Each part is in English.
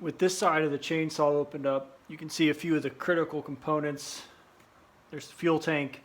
with this side of the chainsaw opened up, you can see a few of the critical components. There's the fuel tank,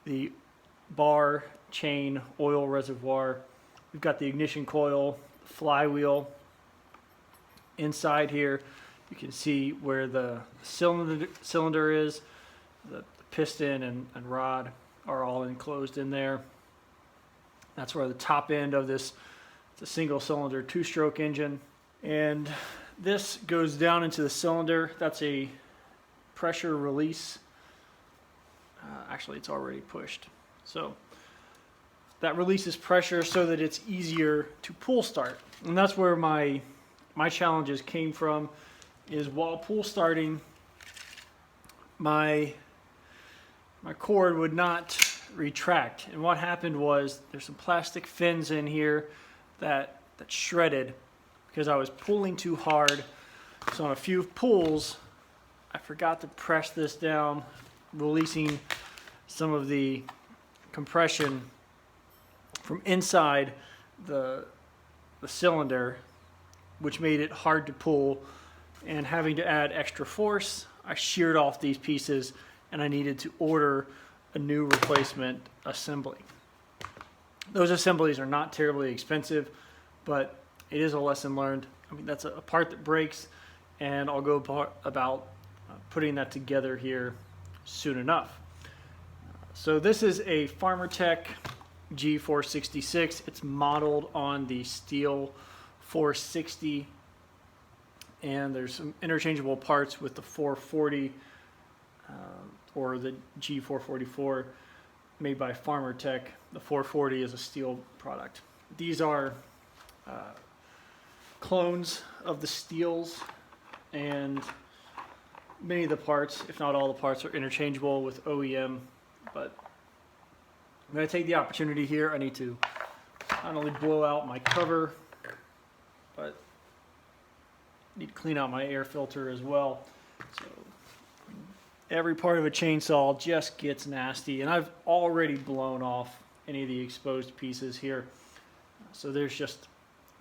the bar, chain, oil reservoir. We've got the ignition coil, flywheel. Inside here, you can see where the cylinder is. The piston and rod are all enclosed in there. That's where the top end of this, it's a single cylinder 2-stroke engine. And this goes down into the cylinder. That's a pressure release. Actually, it's already pushed. So that releases pressure so that it's easier to pull start. And that's where my challenges came from, is while pull starting, my cord would not retract. And what happened was there's some plastic fins in here that shredded because I was pulling too hard. So on a few pulls, I forgot to press this down, releasing some of the compression from inside the cylinder, which made it hard to pull. And having to add extra force, I sheared off these pieces and I needed to order a new replacement assembly. Those assemblies are not terribly expensive, but it is a lesson learned. I mean, that's a part that breaks, and I'll go about putting that together here soon enough. So this is a Farmertec G466. It's modeled on the Stihl 460, and there's some interchangeable parts with the 440 or the G444 made by Farmertec. The 440 is a Stihl product. These are clones of the Stihls, and many of the parts, if not all the parts, are interchangeable with OEM. But I'm going to take the opportunity here. I need to not only blow out my cover, but I need to clean out my air filter as well. So every part of a chainsaw just gets nasty, and I've already blown off any of the exposed pieces here. So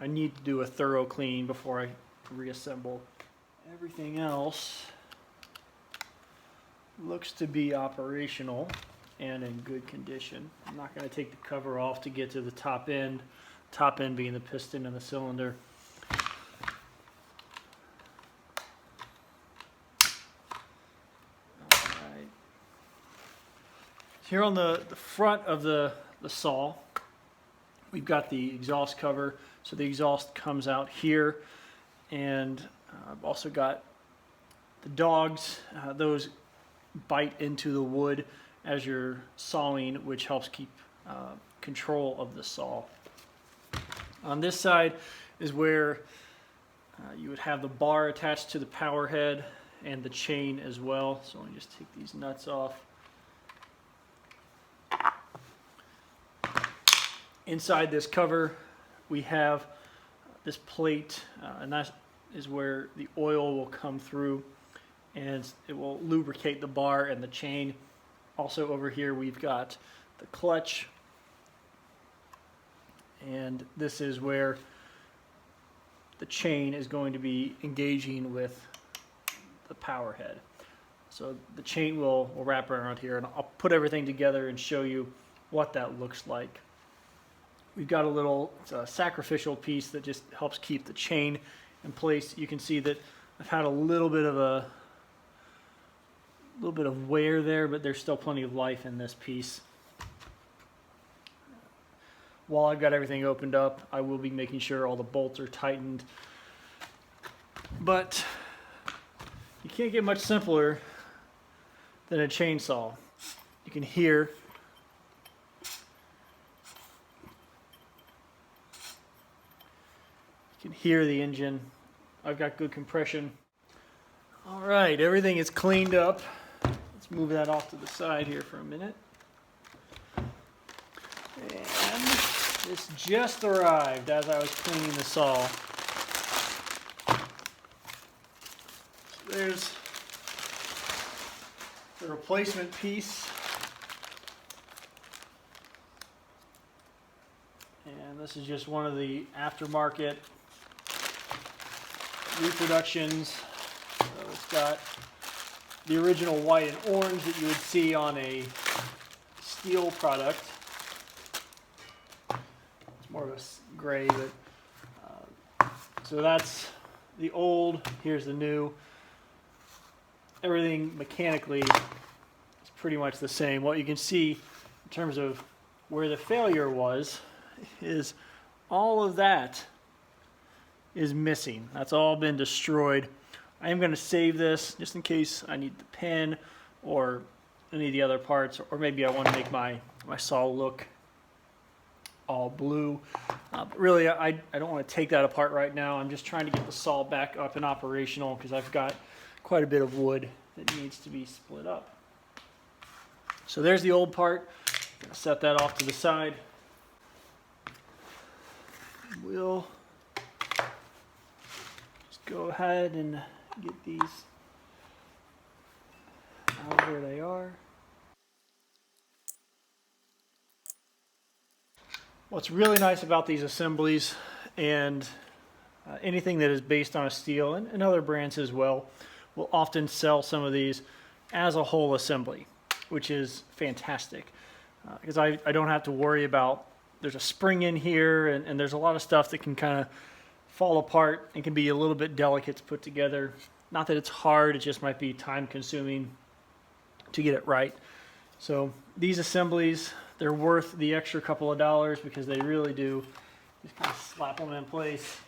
I need to do a thorough clean before I reassemble. Everything else looks to be operational and in good condition. I'm not going to take the cover off to get to the top end being the piston and the cylinder. Alright. Here on the front of the saw, we've got the exhaust cover. So the exhaust comes out here, and I've also got the dogs. Those bite into the wood as you're sawing, which helps keep control of the saw. On this side is where you would have the bar attached to the power head and the chain as well. So let me just take these nuts off. Inside this cover, we have this plate, and that is where the oil will come through, and it will lubricate the bar and the chain. Also over here we've got the clutch, and this is where the chain is going to be engaging with the power head. So the chain will wrap around here, and I'll put everything together and show you what that looks like. We've got a little sacrificial piece that just helps keep the chain in place. You can see that I've had a little bit of wear there, but there's still plenty of life in this piece. While I've got everything opened up, I will be making sure all the bolts are tightened. But you can't get much simpler than a chainsaw. You can hear the engine. I've got good compression. All right, everything is cleaned up. Let's move that off to the side here for a minute. And this just arrived as I was cleaning the saw. So there's the replacement piece. And this is just one of the aftermarket reproductions. So it's got the original white and orange that you would see on a Stihl product. It's more of a gray, but so that's the old. Here's the new. Everything mechanically is pretty much the same. What you can see in terms of where the failure was is all of that is missing. That's all been destroyed. I am going to save this just in case I need the pen or any of the other parts, or maybe I want to make my saw look all blue. But really, I don't want to take that apart right now. I'm just trying to get the saw back up and operational because I've got quite a bit of wood that needs to be split up. So there's the old part. I'm going to set that off to the side. We'll just go ahead and get these out where they are. What's really nice about these assemblies and anything that is based on a Stihl and other brands as well will often sell some of these as a whole assembly, which is fantastic because I don't have to worry about there's a spring in here and there's a lot of stuff that can kind of fall apart and can be a little bit delicate to put together. Not that it's hard, it just might be time consuming to get it right. So these assemblies, they're worth the extra couple of dollars because they really do just kind of slap them in place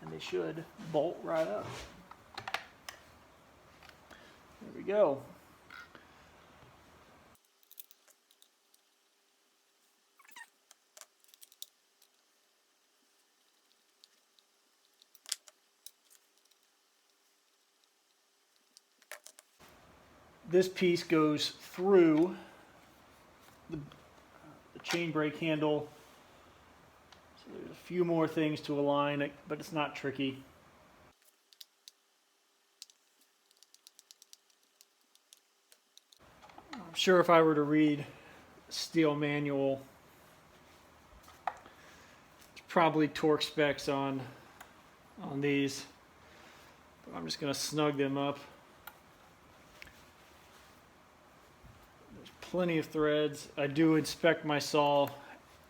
and they should bolt right up. There we go. This piece goes through the chain brake handle. So there's a few more things to align, but it's not tricky. I'm sure if I were to read a Stihl manual, there's probably torque specs on these. But I'm just going to snug them up. Plenty of threads. I do inspect my saw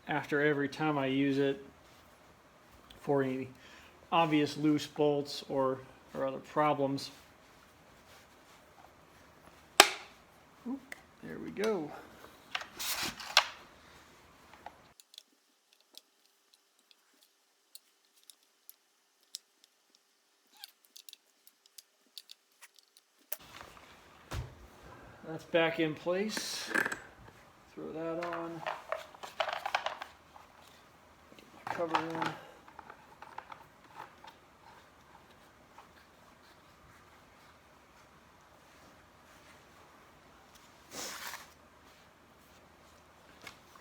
after every time I use it for any obvious loose bolts or other problems. Oop, there we go. That's back in place. Throw that on. Get my cover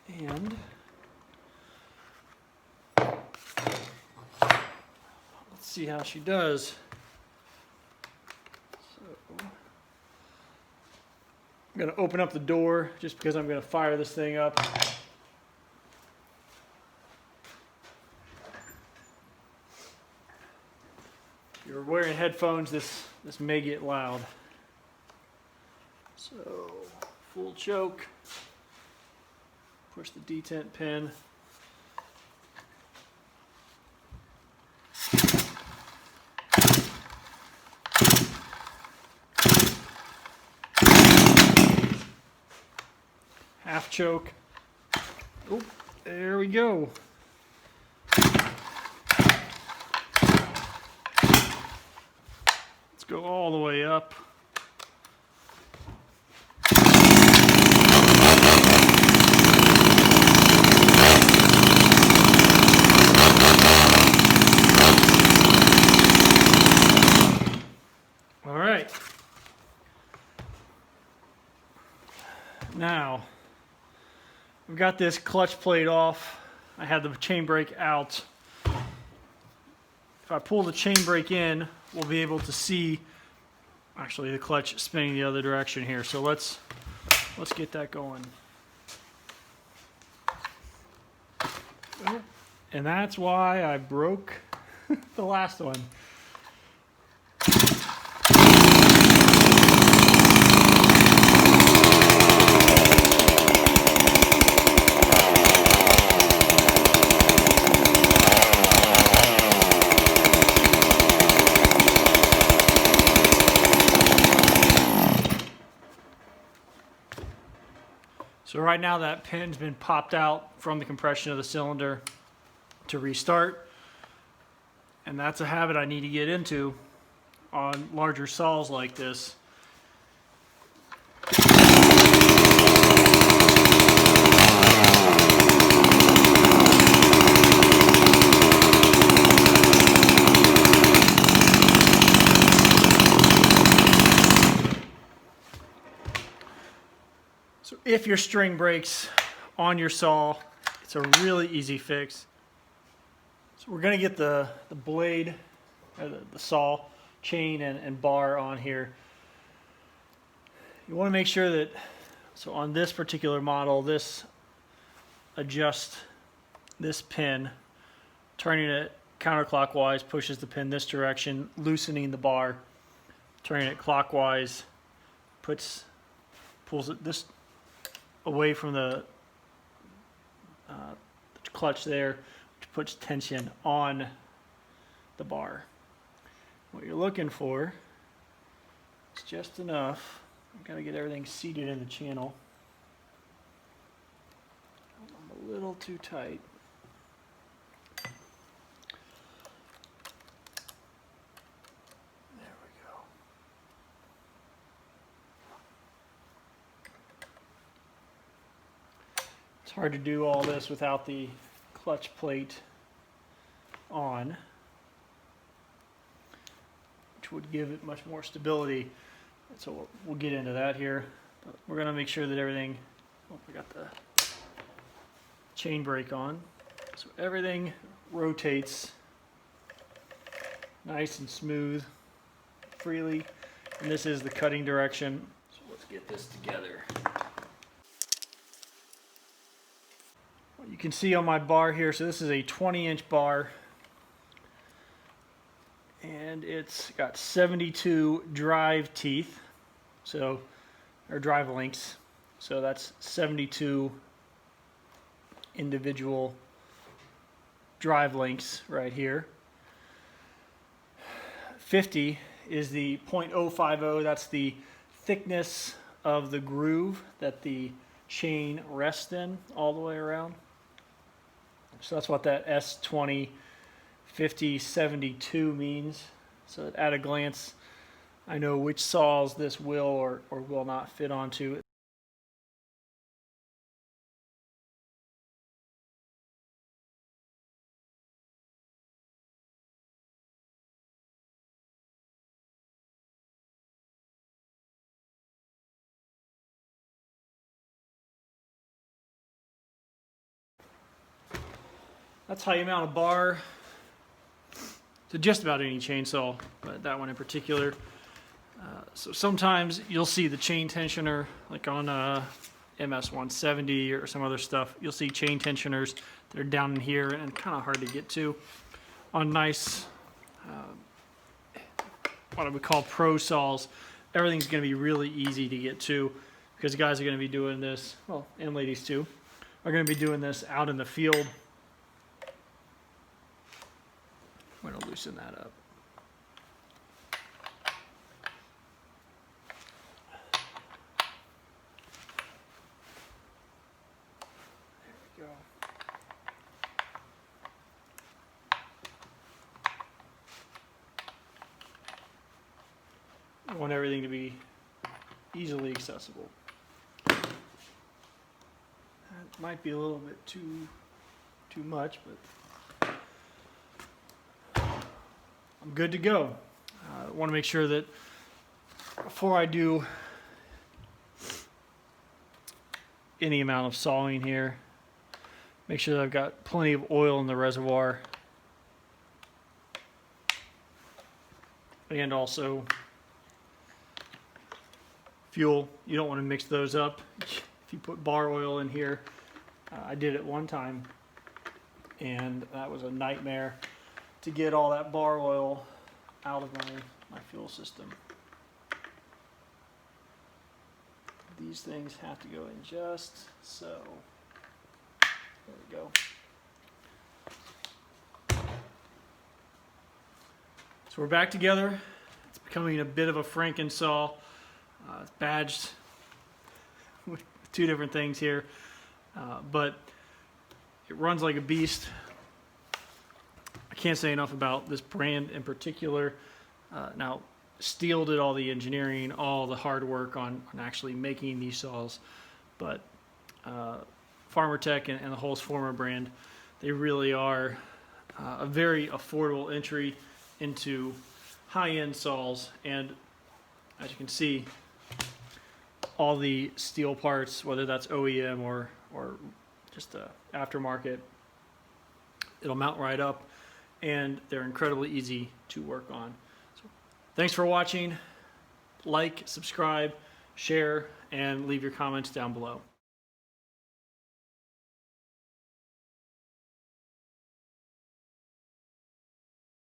in. And let's see how she does. I'm going to open up the door just because I'm going to fire this thing up. If you're wearing headphones, this may get loud. So, full choke. Push the detent pin. Half choke. Oh, there we go. Let's go all the way up. All right. Now, we've got this clutch plate off. I have the chain brake out. If I pull the chain brake in, we'll be able to see actually the clutch spinning the other direction here. So let's get that going. And that's why I broke the last one. So right now that pin's been popped out from the compression of the cylinder to restart. And that's a habit I need to get into on larger saws like this. So if your string breaks on your saw, it's a really easy fix. So we're going to get the blade, or the saw, chain and bar on here. You want to make sure that, so on this particular model, this adjusts this pin, turning it counterclockwise pushes the pin this direction, loosening the bar, turning it clockwise, pulls it this away from the clutch there, which puts tension on the bar. What you're looking for is just enough. I've got to get everything seated in the channel. I'm a little too tight. There we go. It's hard to do all this without the clutch plate on, which would give it much more stability. So we'll get into that here. But we're going to make sure that everything, oh, we got the chain brake on. So everything rotates nice and smooth, freely. And this is the cutting direction. So let's get this together. What you can see on my bar here, so this is a 20-inch bar. And it's got 72 drive teeth, or drive links. So that's 72 individual drive links right here. 50 is the 0.050, that's the thickness of the groove that the chain rests in all the way around. So that's what that S20 5072 means. So at a glance, I know which saws this will or will not fit onto. That's how you mount a bar to just about any chainsaw, but that one in particular. So sometimes you'll see the chain tensioner, like on a MS170 or some other stuff. You'll see chain tensioners that are down in here and kind of hard to get to. On nice, what I would call pro saws, everything's going to be really easy to get to because guys are going to be doing this, well, and ladies too, are going to be doing this out in the field. I'm going to loosen that up. There we go. I want everything to be easily accessible. That might be a little bit too much, but I'm good to go. I want to make sure that before I do any amount of sawing here, make sure that I've got plenty of oil in the reservoir and also fuel. You don't want to mix those up. If you put bar oil in here, I did it one time and that was a nightmare to get all that bar oil out of my fuel system. These things have to go in just so. There we go. So we're back together. It's becoming a bit of a Frankensaw. It's badged with two different things here, but it runs like a beast. I can't say enough about this brand in particular. Now, Stihl did all the engineering, all the hard work on actually making these saws, but Farmertec and the Holzfforma brand, they really are a very affordable entry into high-end saws. And as you can see, all the steel parts, whether that's OEM or just aftermarket, it'll mount right up, and they're incredibly easy to work on. So, thanks for watching. Like, subscribe, share, and leave your comments down below.